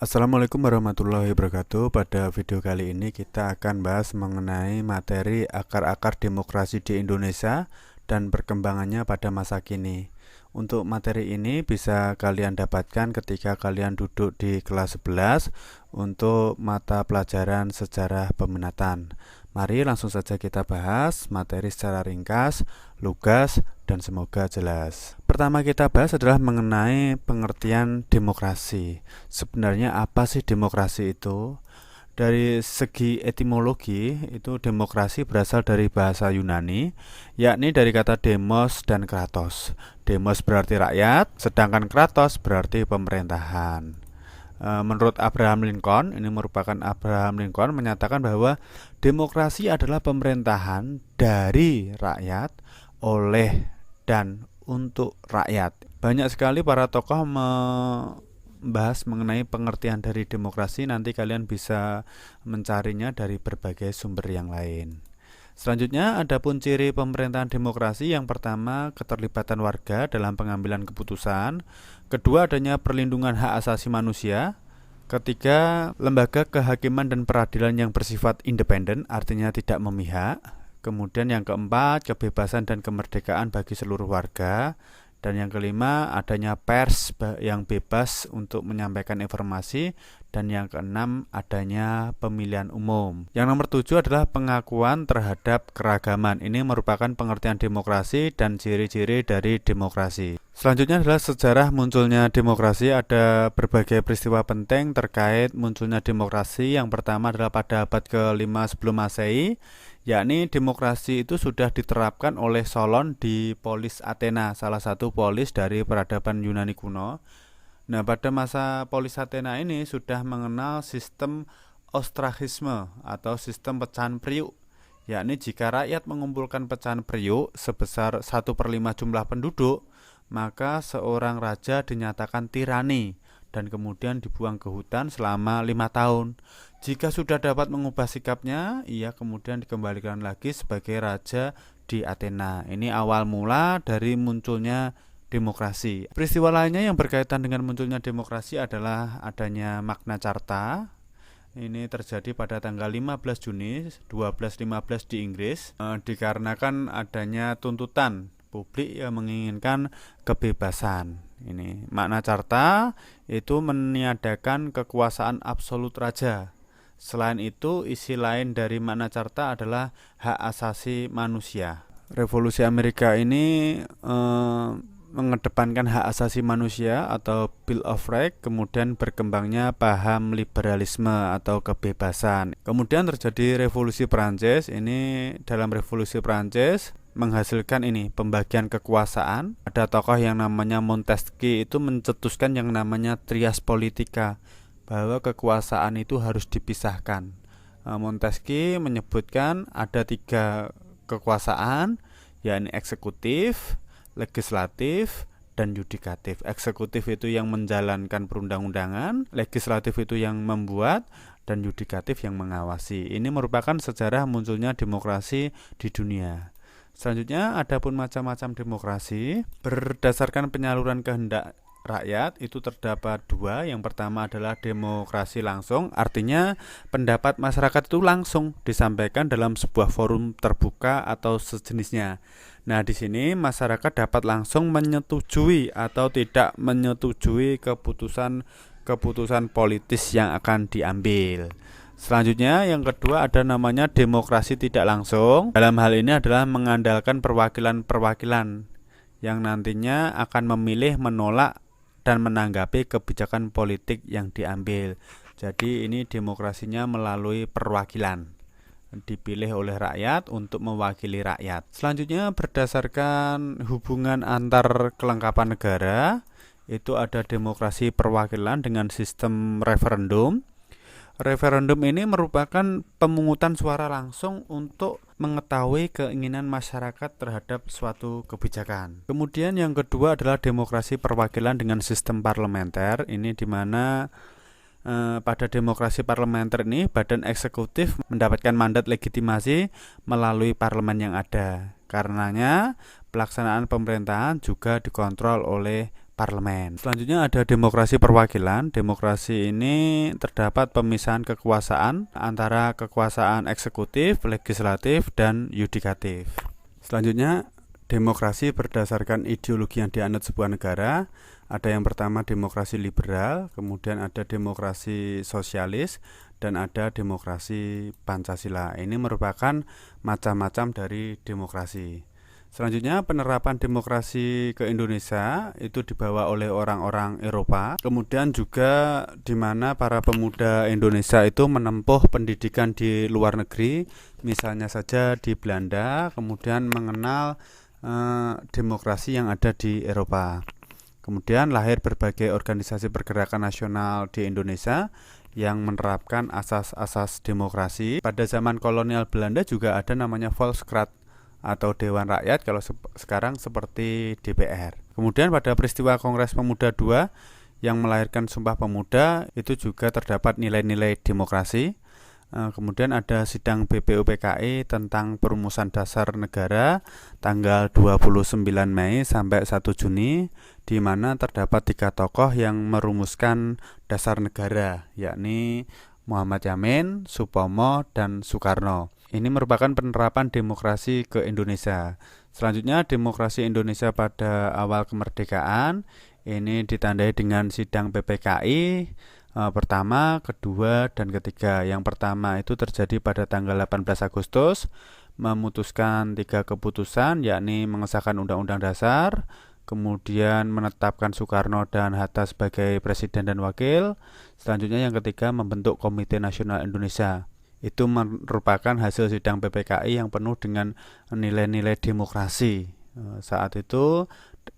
Assalamualaikum warahmatullahi wabarakatuh. Pada video kali ini kita akan bahas mengenai materi akar-akar demokrasi di Indonesia dan perkembangannya pada masa kini. Untuk materi ini bisa kalian dapatkan ketika kalian duduk di kelas 11 untuk mata pelajaran sejarah peminatan. Mari langsung saja kita bahas materi secara ringkas, lugas, dan semoga jelas. Pertama kita bahas adalah mengenai pengertian demokrasi. Sebenarnya apa sih demokrasi itu? Dari segi etimologi, itu demokrasi berasal dari bahasa Yunani, yakni dari kata demos dan kratos. Demos berarti rakyat, sedangkan kratos berarti pemerintahan. Menurut Abraham Lincoln, ini merupakan Abraham Lincoln menyatakan bahwa demokrasi adalah pemerintahan dari rakyat, oleh dan untuk rakyat. Banyak sekali para tokoh membahas mengenai pengertian dari demokrasi, nanti kalian bisa mencarinya dari berbagai sumber yang lain. Selanjutnya, adapun ciri pemerintahan demokrasi, yang pertama keterlibatan warga dalam pengambilan keputusan, kedua adanya perlindungan hak asasi manusia, ketiga lembaga kehakiman dan peradilan yang bersifat independen, artinya tidak memihak, kemudian yang keempat kebebasan dan kemerdekaan bagi seluruh warga, dan yang kelima adanya pers yang bebas untuk menyampaikan informasi, dan yang keenam adanya pemilihan umum. Yang nomor 7 adalah pengakuan terhadap keragaman. Ini merupakan pengertian demokrasi dan ciri-ciri dari demokrasi. Selanjutnya adalah sejarah munculnya demokrasi. Ada berbagai peristiwa penting terkait munculnya demokrasi. Yang pertama adalah pada abad ke-5 sebelum Masehi, yakni demokrasi itu sudah diterapkan oleh Solon di Polis Athena, salah satu polis dari peradaban Yunani kuno. Nah, pada masa Polis Athena ini sudah mengenal sistem ostracisme atau sistem pecahan periuk, yakni jika rakyat mengumpulkan pecahan periuk sebesar 1/5 jumlah penduduk, maka seorang raja dinyatakan tirani dan kemudian dibuang ke hutan selama 5 tahun. Jika sudah dapat mengubah sikapnya, ia kemudian dikembalikan lagi sebagai raja di Athena. Ini awal mula dari munculnya demokrasi. Peristiwa lainnya yang berkaitan dengan munculnya demokrasi adalah adanya Magna Carta. Ini terjadi pada tanggal 15 Juni 1215 di Inggris, dikarenakan adanya tuntutan publik yang menginginkan kebebasan. Ini Magna Carta itu meniadakan kekuasaan absolut raja. Selain itu, isi lain dari Magna Carta adalah hak asasi manusia. Revolusi Amerika ini mengedepankan hak asasi manusia atau Bill of Rights, kemudian berkembangnya paham liberalisme atau kebebasan. Kemudian terjadi revolusi Prancis. Ini dalam revolusi Prancis menghasilkan ini pembagian kekuasaan. Ada tokoh yang namanya Montesquieu itu mencetuskan yang namanya trias politika, bahwa kekuasaan itu harus dipisahkan. Montesquieu menyebutkan ada 3 kekuasaan, yakni eksekutif, legislatif, dan yudikatif. Eksekutif itu yang menjalankan perundang-undangan, legislatif itu yang membuat, dan yudikatif yang mengawasi. Ini merupakan sejarah munculnya demokrasi di dunia. Selanjutnya, adapun macam-macam demokrasi berdasarkan penyaluran kehendak rakyat itu terdapat 2. Yang pertama adalah demokrasi langsung, artinya pendapat masyarakat itu langsung disampaikan dalam sebuah forum terbuka atau sejenisnya. Nah, di sini masyarakat dapat langsung menyetujui atau tidak menyetujui keputusan politis yang akan diambil. Selanjutnya, yang kedua ada namanya demokrasi tidak langsung. Dalam hal ini adalah mengandalkan perwakilan-perwakilan yang nantinya akan memilih, menolak, dan menanggapi kebijakan politik yang diambil. Jadi ini demokrasinya melalui perwakilan, dipilih oleh rakyat untuk mewakili rakyat. Selanjutnya, berdasarkan hubungan antar kelengkapan negara, itu ada demokrasi perwakilan dengan sistem referendum. Referendum ini merupakan pemungutan suara langsung untuk mengetahui keinginan masyarakat terhadap suatu kebijakan. Kemudian yang kedua adalah demokrasi perwakilan dengan sistem parlementer. Ini di mana pada demokrasi parlementer ini badan eksekutif mendapatkan mandat legitimasi melalui parlemen yang ada. Karenanya pelaksanaan pemerintahan juga dikontrol oleh parlemen. Selanjutnya ada demokrasi perwakilan. Demokrasi ini terdapat pemisahan kekuasaan antara kekuasaan eksekutif, legislatif, dan yudikatif. Selanjutnya, demokrasi berdasarkan ideologi yang dianut sebuah negara. Ada yang pertama demokrasi liberal, kemudian ada demokrasi sosialis, dan ada demokrasi Pancasila. Ini merupakan macam-macam dari demokrasi. Selanjutnya, penerapan demokrasi ke Indonesia itu dibawa oleh orang-orang Eropa. Kemudian juga di mana para pemuda Indonesia itu menempuh pendidikan di luar negeri, misalnya saja di Belanda, kemudian mengenal demokrasi yang ada di Eropa. Kemudian lahir berbagai organisasi pergerakan nasional di Indonesia yang menerapkan asas-asas demokrasi. Pada zaman kolonial Belanda juga ada namanya Volksraad atau Dewan Rakyat, kalau sekarang seperti DPR. Kemudian pada peristiwa Kongres Pemuda II yang melahirkan Sumpah Pemuda itu juga terdapat nilai-nilai demokrasi. Kemudian ada sidang BPUPKI tentang perumusan dasar negara tanggal 29 Mei sampai 1 Juni, di mana terdapat 3 tokoh yang merumuskan dasar negara, yakni Muhammad Yamin, Supomo, dan Soekarno. Ini merupakan penerapan demokrasi ke Indonesia. Selanjutnya, demokrasi Indonesia pada awal kemerdekaan ini ditandai dengan sidang PPKI pertama, kedua, dan ketiga. Yang pertama itu terjadi pada tanggal 18 Agustus, memutuskan 3 keputusan, yakni mengesahkan Undang-Undang Dasar, kemudian menetapkan Soekarno dan Hatta sebagai presiden dan wakil. Selanjutnya yang ketiga, membentuk Komite Nasional Indonesia. Itu merupakan hasil sidang PPKI yang penuh dengan nilai-nilai demokrasi. Saat itu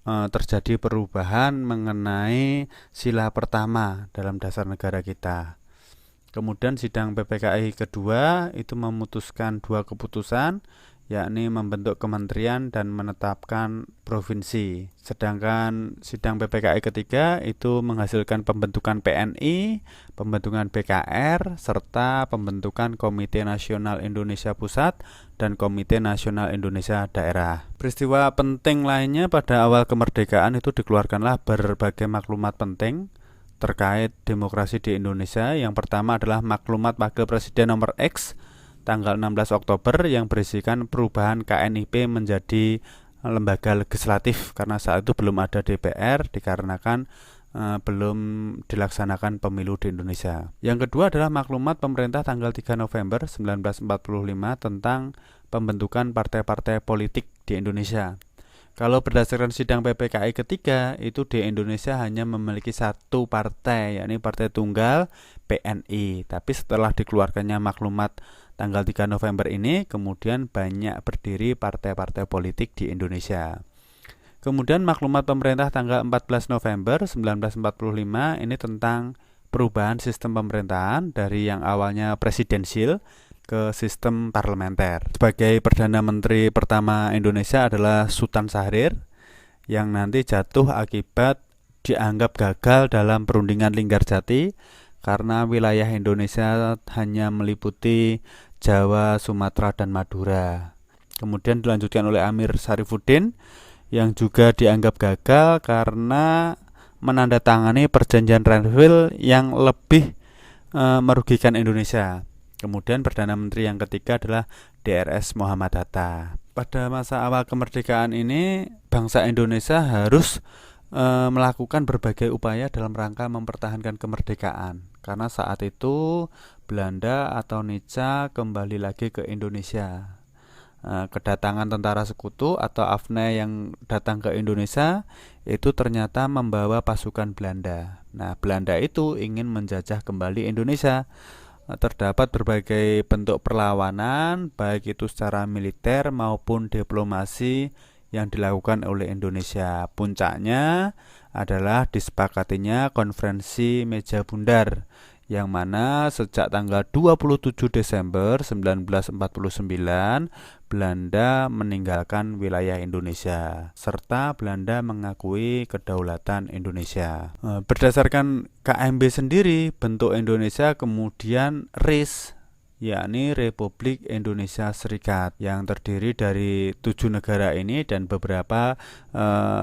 terjadi perubahan mengenai sila pertama dalam dasar negara kita. Kemudian sidang PPKI kedua itu memutuskan 2 keputusan, yakni membentuk kementerian dan menetapkan provinsi. Sedangkan sidang PPKI ketiga itu menghasilkan pembentukan PNI, pembentukan BKR, serta pembentukan Komite Nasional Indonesia Pusat dan Komite Nasional Indonesia Daerah. Peristiwa penting lainnya pada awal kemerdekaan itu dikeluarkanlah berbagai maklumat penting terkait demokrasi di Indonesia. Yang pertama adalah maklumat Wakil Presiden nomor X tanggal 16 Oktober yang berisikan perubahan KNIP menjadi lembaga legislatif, karena saat itu belum ada DPR dikarenakan belum dilaksanakan pemilu di Indonesia. Yang kedua adalah maklumat pemerintah tanggal 3 November 1945 tentang pembentukan partai-partai politik di Indonesia. Kalau berdasarkan sidang PPKI ketiga, itu di Indonesia hanya memiliki 1 partai, yakni Partai Tunggal PNI. Tapi setelah dikeluarkannya maklumat tanggal 3 November ini, kemudian banyak berdiri partai-partai politik di Indonesia. Kemudian maklumat pemerintah tanggal 14 November 1945 ini tentang perubahan sistem pemerintahan dari yang awalnya presidensil ke sistem parlementer. Sebagai Perdana Menteri pertama Indonesia adalah Sultan Syahrir, yang nanti jatuh akibat dianggap gagal dalam perundingan Linggarjati karena wilayah Indonesia hanya meliputi Jawa, Sumatera, dan Madura. Kemudian dilanjutkan oleh Amir Syarifuddin yang juga dianggap gagal karena menandatangani perjanjian Renville yang lebih merugikan Indonesia. Kemudian Perdana Menteri yang ketiga adalah DRS Muhammad Hatta. Pada masa awal kemerdekaan ini, bangsa Indonesia harus melakukan berbagai upaya dalam rangka mempertahankan kemerdekaan, karena saat itu Belanda atau Nica kembali lagi ke Indonesia. Kedatangan tentara sekutu atau AFNE yang datang ke Indonesia itu ternyata membawa pasukan Belanda. Nah, Belanda itu ingin menjajah kembali Indonesia. Terdapat berbagai bentuk perlawanan, baik itu secara militer maupun diplomasi yang dilakukan oleh Indonesia. Puncaknya adalah disepakatinya konferensi meja bundar, yang mana sejak tanggal 27 Desember 1949 Belanda meninggalkan wilayah Indonesia serta Belanda mengakui kedaulatan Indonesia. Berdasarkan KMB sendiri, bentuk Indonesia kemudian RIS yakni Republik Indonesia Serikat, yang terdiri dari 7 negara ini dan beberapa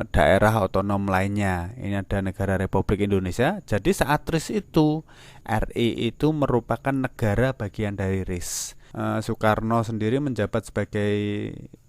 daerah otonom lainnya. Ini ada negara Republik Indonesia. Jadi saat RIS itu, RI itu merupakan negara bagian dari RIS. Soekarno sendiri menjabat sebagai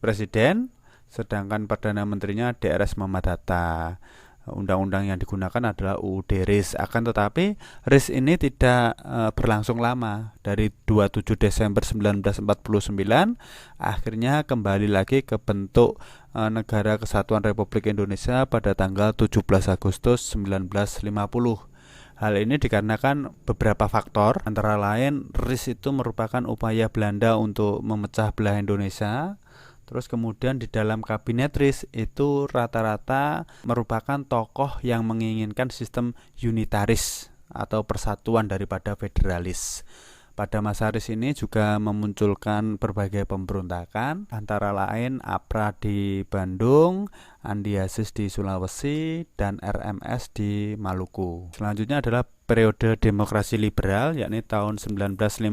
presiden, sedangkan Perdana Menterinya DRS Muhammad Hatta. Undang-undang yang digunakan adalah UUD RIS. Akan tetapi RIS ini tidak berlangsung lama. Dari 27 Desember 1949 akhirnya kembali lagi ke bentuk Negara Kesatuan Republik Indonesia pada tanggal 17 Agustus 1950. Hal ini dikarenakan beberapa faktor, antara lain RIS itu merupakan upaya Belanda untuk memecah belah Indonesia. Terus kemudian di dalam kabinet RIS itu rata-rata merupakan tokoh yang menginginkan sistem unitaris atau persatuan daripada federalis. Pada masa RIS ini juga memunculkan berbagai pemberontakan, antara lain APRA di Bandung, Andiasis di Sulawesi, dan RMS di Maluku. Selanjutnya adalah periode demokrasi liberal, yakni tahun 1950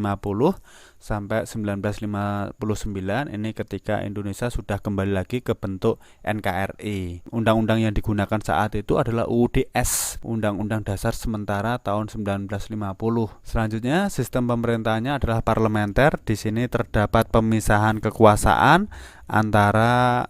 sampai 1959. Ini ketika Indonesia sudah kembali lagi ke bentuk NKRI. Undang-undang yang digunakan saat itu adalah UUD-S, Undang-Undang Dasar Sementara tahun 1950. Selanjutnya sistem pemerintahannya adalah parlementer. Di sini terdapat pemisahan kekuasaan antara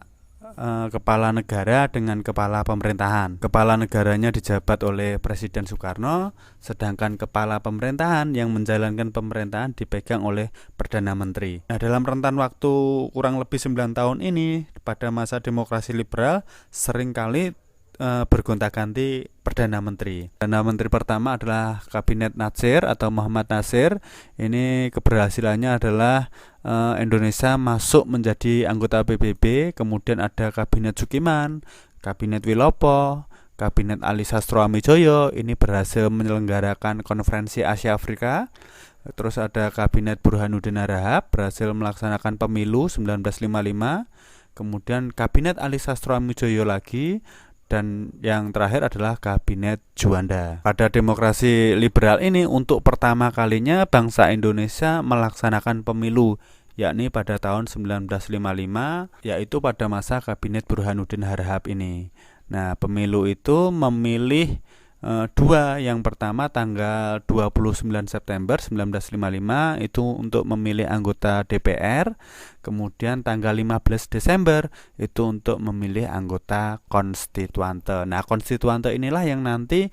kepala negara dengan kepala pemerintahan. Kepala negaranya dijabat oleh Presiden Soekarno, sedangkan kepala pemerintahan yang menjalankan pemerintahan dipegang oleh Perdana Menteri. Nah, dalam rentan waktu kurang lebih 9 tahun ini, pada masa demokrasi liberal, seringkali bergonta-ganti Perdana Menteri. Perdana Menteri pertama adalah Kabinet Natsir atau Muhammad Natsir. Ini keberhasilannya adalah Indonesia masuk menjadi anggota PBB. Kemudian ada Kabinet Sukiman, Kabinet Wilopo, Kabinet Ali Sastroamidjojo. Ini berhasil menyelenggarakan konferensi Asia Afrika. Terus ada Kabinet Burhanuddin Harahap, berhasil melaksanakan pemilu 1955. Kemudian Kabinet Ali Sastroamidjojo lagi. Dan yang terakhir adalah Kabinet Juanda. Pada demokrasi liberal ini untuk pertama kalinya bangsa Indonesia melaksanakan pemilu, yakni pada tahun 1955, yaitu pada masa Kabinet Burhanuddin Harahap ini. Nah, pemilu itu memilih dua. Yang pertama tanggal 29 September 1955 itu untuk memilih anggota DPR. Kemudian tanggal 15 Desember itu untuk memilih anggota konstituante. Nah, konstituante inilah yang nanti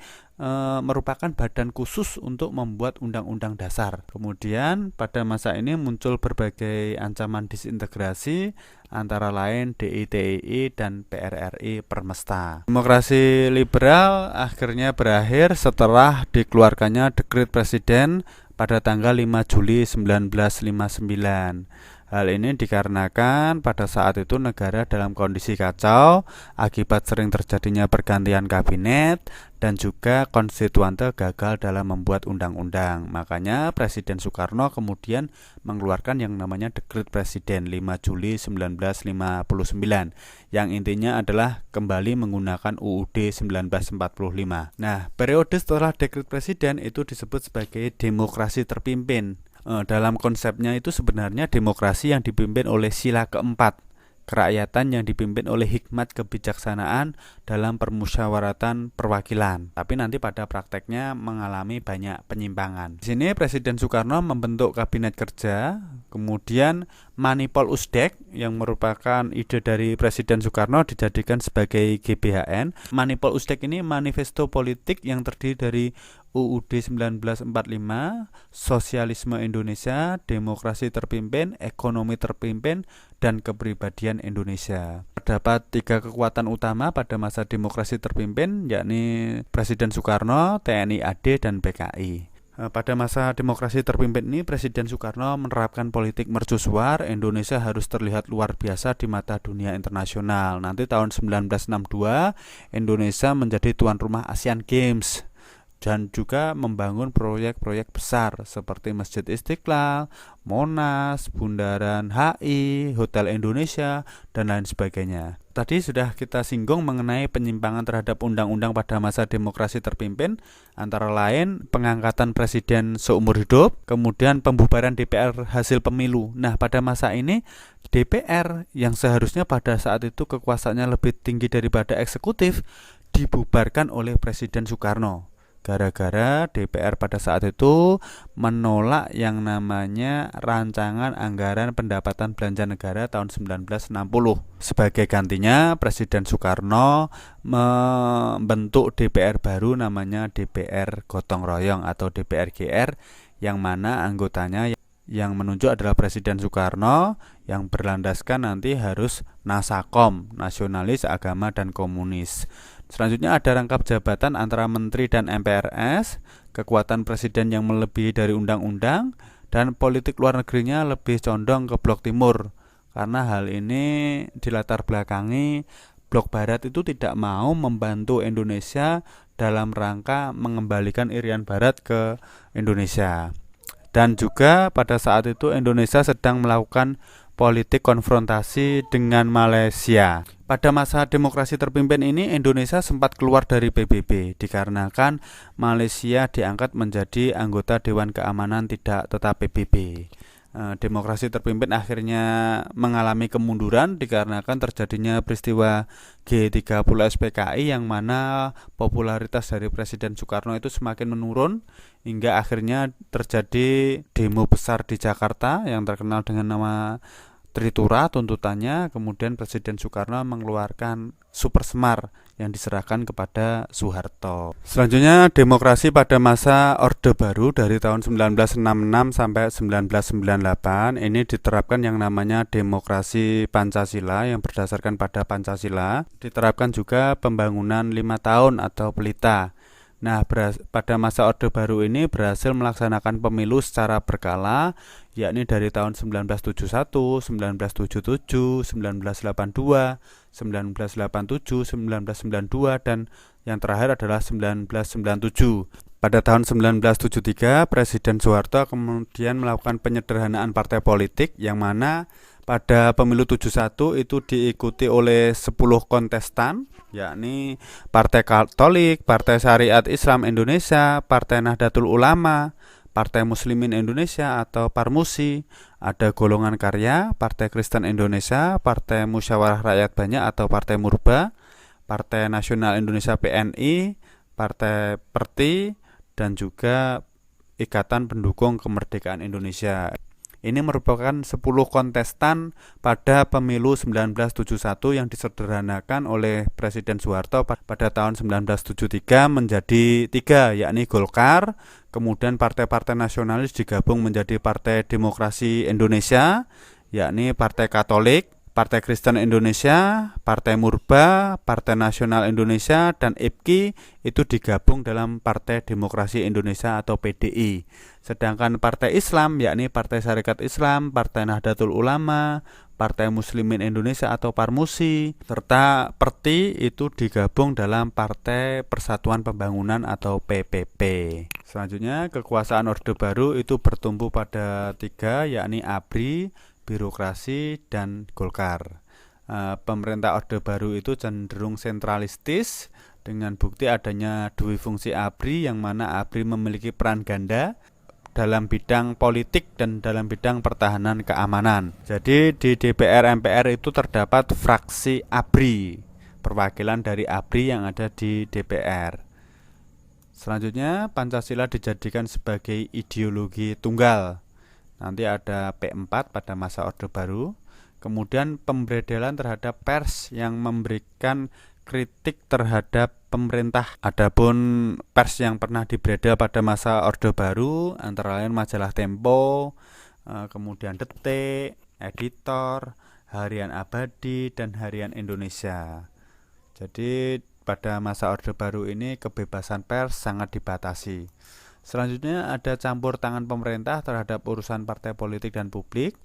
merupakan badan khusus untuk membuat undang-undang dasar. Kemudian pada masa ini muncul berbagai ancaman disintegrasi, antara lain DITII dan PRRI Permesta. Demokrasi liberal akhirnya berakhir setelah dikeluarkannya dekret presiden pada tanggal 5 Juli 1959. Hal ini dikarenakan pada saat itu negara dalam kondisi kacau akibat sering terjadinya pergantian kabinet dan juga konstituante gagal dalam membuat undang-undang. Makanya Presiden Soekarno kemudian mengeluarkan yang namanya Dekret Presiden 5 Juli 1959 yang intinya adalah kembali menggunakan UUD 1945. Nah, periode setelah Dekret Presiden itu disebut sebagai demokrasi terpimpin. Dalam konsepnya itu sebenarnya demokrasi yang dipimpin oleh sila keempat, kerakyatan yang dipimpin oleh hikmat kebijaksanaan dalam permusyawaratan perwakilan. Tapi nanti pada prakteknya mengalami banyak penyimpangan. Di sini Presiden Soekarno membentuk kabinet kerja, kemudian Manipol Usdek yang merupakan ide dari Presiden Soekarno dijadikan sebagai GBHN. Manipol Usdek ini manifesto politik yang terdiri dari UUD 1945, Sosialisme Indonesia, Demokrasi Terpimpin, Ekonomi Terpimpin, dan Kepribadian Indonesia. Terdapat 3 kekuatan utama pada masa demokrasi terpimpin, yakni Presiden Soekarno, TNI AD, dan PKI. Pada masa demokrasi terpimpin ini, Presiden Soekarno menerapkan politik mercusuar. Indonesia harus terlihat luar biasa di mata dunia internasional. Nanti tahun 1962, Indonesia menjadi tuan rumah Asian Games. dan juga membangun proyek-proyek besar seperti Masjid Istiqlal, Monas, Bundaran HI, Hotel Indonesia, dan lain sebagainya. Tadi sudah kita singgung mengenai penyimpangan terhadap undang-undang pada masa demokrasi terpimpin, antara lain pengangkatan presiden seumur hidup, kemudian pembubaran DPR hasil pemilu. Nah, pada masa ini DPR yang seharusnya pada saat itu kekuasaannya lebih tinggi daripada eksekutif dibubarkan oleh Presiden Soekarno. Gara-gara DPR pada saat itu menolak yang namanya Rancangan Anggaran Pendapatan Belanja Negara tahun 1960. Sebagai gantinya, Presiden Soekarno membentuk DPR baru namanya DPR Gotong Royong atau DPR GR, yang mana anggotanya yang menunjuk adalah Presiden Soekarno, yang berlandaskan nanti harus Nasakom, nasionalis, agama, dan komunis. Selanjutnya ada rangkap jabatan antara menteri dan MPRS, kekuatan presiden yang melebihi dari undang-undang, dan politik luar negerinya lebih condong ke blok timur. Karena hal ini dilatar belakangi blok barat itu tidak mau membantu Indonesia dalam rangka mengembalikan Irian Barat ke Indonesia. Dan juga pada saat itu Indonesia sedang melakukan politik konfrontasi dengan Malaysia. Pada masa demokrasi terpimpin ini Indonesia sempat keluar dari PBB dikarenakan Malaysia diangkat menjadi anggota Dewan Keamanan tidak tetap PBB. Demokrasi terpimpin akhirnya mengalami kemunduran dikarenakan terjadinya peristiwa G30 SPKI, yang mana popularitas dari Presiden Soekarno itu semakin menurun hingga akhirnya terjadi demo besar di Jakarta yang terkenal dengan nama Tritura tuntutannya. Kemudian Presiden Soekarno mengeluarkan Super Semar yang diserahkan kepada Soeharto. Selanjutnya demokrasi pada masa Orde Baru dari tahun 1966 sampai 1998 ini diterapkan yang namanya demokrasi Pancasila yang berdasarkan pada Pancasila. Diterapkan juga pembangunan 5 tahun atau pelita. Nah, pada masa Orde Baru ini berhasil melaksanakan pemilu secara berkala, yakni dari tahun 1971, 1977, 1982, 1987, 1992, dan yang terakhir adalah 1997. Pada tahun 1973, Presiden Soeharto kemudian melakukan penyederhanaan partai politik, yang mana pada pemilu 71 itu diikuti oleh 10 kontestan, yakni Partai Katolik, Partai Syariat Islam Indonesia, Partai Nahdlatul Ulama, Partai Muslimin Indonesia atau Parmusi, ada Golongan Karya, Partai Kristen Indonesia, Partai Musyawarah Rakyat Banyak atau Partai Murba, Partai Nasional Indonesia PNI, Partai Perti, dan juga Ikatan Pendukung Kemerdekaan Indonesia. Ini merupakan 10 kontestan pada pemilu 1971 yang disederhanakan oleh Presiden Soeharto pada tahun 1973 menjadi 3, yakni Golkar, kemudian partai-partai nasionalis digabung menjadi Partai Demokrasi Indonesia, yakni Partai Katolik, Partai Kristen Indonesia, Partai Murba, Partai Nasional Indonesia, dan IPKI itu digabung dalam Partai Demokrasi Indonesia atau PDI. Sedangkan Partai Islam, yakni Partai Syarikat Islam, Partai Nahdlatul Ulama, Partai Muslimin Indonesia atau Parmusi, serta Perti itu digabung dalam Partai Persatuan Pembangunan atau PPP. Selanjutnya, kekuasaan Orde Baru itu bertumbuh pada 3, yakni ABRI, birokrasi, dan Golkar. Pemerintah Orde Baru itu cenderung sentralistis dengan bukti adanya dui fungsi ABRI, yang mana ABRI memiliki peran ganda dalam bidang politik dan dalam bidang pertahanan keamanan. Jadi di DPR MPR itu terdapat fraksi ABRI, perwakilan dari ABRI yang ada di DPR. Selanjutnya, Pancasila dijadikan sebagai ideologi tunggal. Nanti ada P4 pada masa Orde Baru. Kemudian pemberedelan terhadap pers yang memberikan kritik terhadap pemerintah. Adapun pers yang pernah dibredel pada masa Orde Baru antara lain majalah Tempo, kemudian Detik, Editor, Harian Abadi, dan Harian Indonesia. Jadi pada masa Orde Baru ini kebebasan pers sangat dibatasi. Selanjutnya ada campur tangan pemerintah terhadap urusan partai politik dan publik,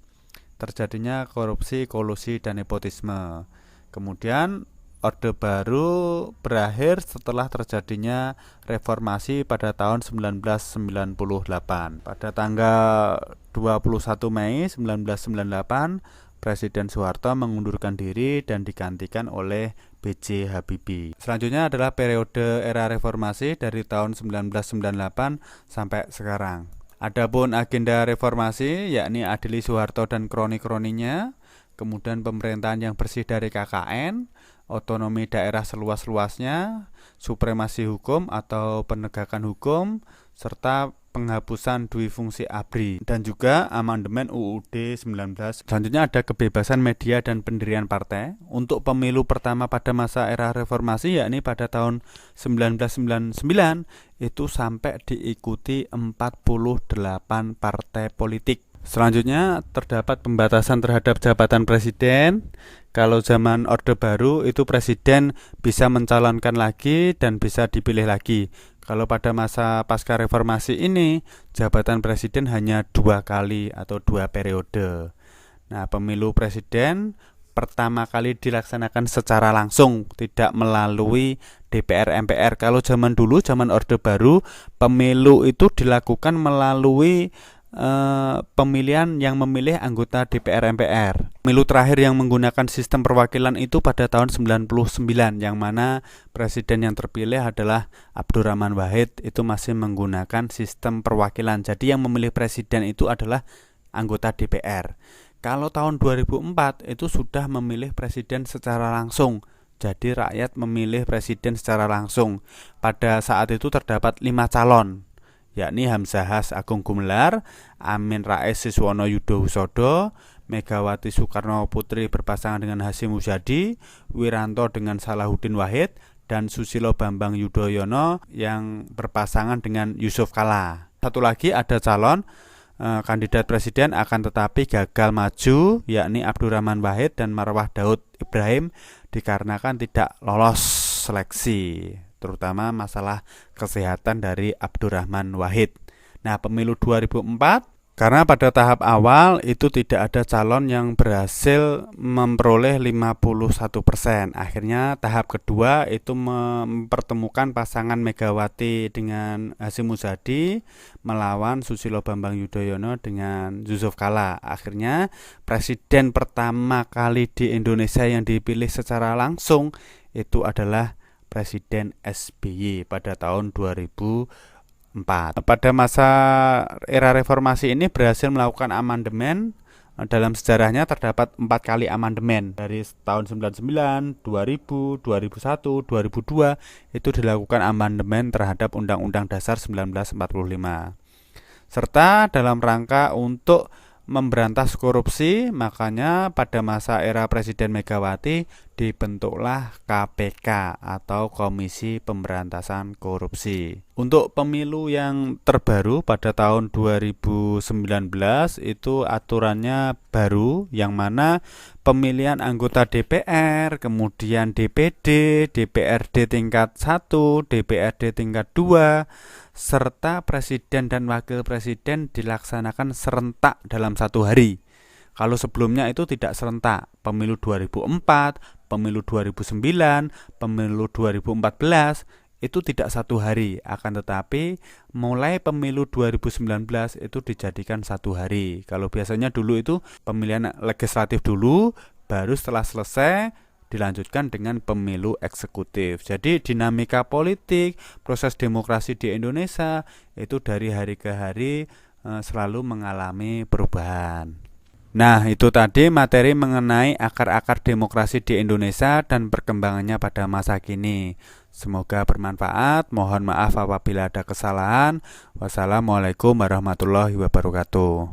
terjadinya korupsi, kolusi, dan nepotisme. Kemudian Orde Baru berakhir setelah terjadinya reformasi pada tahun 1998. Pada tanggal 21 Mei 1998, Presiden Soeharto mengundurkan diri dan digantikan oleh B.J. Habibie. Selanjutnya adalah periode era reformasi dari tahun 1998 sampai sekarang. Adapun agenda reformasi yakni adili Soeharto dan kroni-kroninya, kemudian pemerintahan yang bersih dari KKN, otonomi daerah seluas-luasnya, supremasi hukum atau penegakan hukum, serta penghapusan dui fungsi ABRI dan juga amandemen UUD 19. Selanjutnya ada kebebasan media dan pendirian partai. Untuk pemilu pertama pada masa era reformasi yakni pada tahun 1999 itu sampai diikuti 48 partai politik. Selanjutnya terdapat pembatasan terhadap jabatan presiden. Kalau zaman Orde Baru itu presiden bisa mencalonkan lagi dan bisa dipilih lagi. Kalau pada masa pasca reformasi ini, jabatan presiden hanya 2 kali atau 2 periode. Nah, pemilu presiden pertama kali dilaksanakan secara langsung, tidak melalui DPR MPR. Kalau zaman dulu, zaman Orde Baru, pemilu itu dilakukan melalui pemilihan yang memilih anggota DPR MPR. Pemilu terakhir yang menggunakan sistem perwakilan itu pada tahun 99, yang mana presiden yang terpilih adalah Abdurrahman Wahid, itu masih menggunakan sistem perwakilan. Jadi yang memilih presiden itu adalah anggota DPR. Kalau tahun 2004 itu sudah memilih presiden secara langsung. Jadi rakyat memilih presiden secara langsung. Pada saat itu terdapat 5 calon, yakni Hamzahas Agung Gumelar, Amin Rais Siswono Yudhohusodo, Megawati Soekarno Putri berpasangan dengan Hasyim Muzadi, Wiranto dengan Salahuddin Wahid, dan Susilo Bambang Yudhoyono yang berpasangan dengan Yusuf Kala. Satu lagi ada calon kandidat presiden akan tetapi gagal maju, yakni Abdurrahman Wahid dan Marwah Daud Ibrahim, dikarenakan tidak lolos seleksi, terutama masalah kesehatan dari Abdurrahman Wahid. Nah, pemilu 2004, karena pada tahap awal itu tidak ada calon yang berhasil memperoleh 51%. Akhirnya tahap kedua itu mempertemukan pasangan Megawati dengan Hasyim Muzadi melawan Susilo Bambang Yudhoyono dengan Yusuf Kala. Akhirnya presiden pertama kali di Indonesia yang dipilih secara langsung itu adalah Presiden SBY pada tahun 2004. Pada masa era reformasi ini berhasil melakukan amandemen. Dalam sejarahnya terdapat 4 kali amandemen dari tahun 99, 2000, 2001, 2002 itu dilakukan amandemen terhadap Undang-Undang Dasar 1945. Serta dalam rangka untuk memberantas korupsi, makanya pada masa era Presiden Megawati dibentuklah KPK atau Komisi Pemberantasan Korupsi. Untuk pemilu yang terbaru pada tahun 2019 itu aturannya baru, yang mana pemilihan anggota DPR, kemudian DPD, DPRD tingkat 1, DPRD tingkat 2, serta presiden dan wakil presiden dilaksanakan serentak dalam 1 hari. Kalau sebelumnya itu tidak serentak, pemilu 2004, pemilu 2009, pemilu 2014 itu tidak 1 hari, akan tetapi mulai pemilu 2019 itu dijadikan 1 hari. Kalau biasanya dulu itu pemilihan legislatif dulu, baru setelah selesai dilanjutkan dengan pemilu eksekutif. Jadi dinamika politik, proses demokrasi di Indonesia itu dari hari ke hari selalu mengalami perubahan. Nah, itu tadi materi mengenai akar-akar demokrasi di Indonesia dan perkembangannya pada masa kini. Semoga bermanfaat. Mohon maaf apabila ada kesalahan. Wassalamualaikum warahmatullahi wabarakatuh.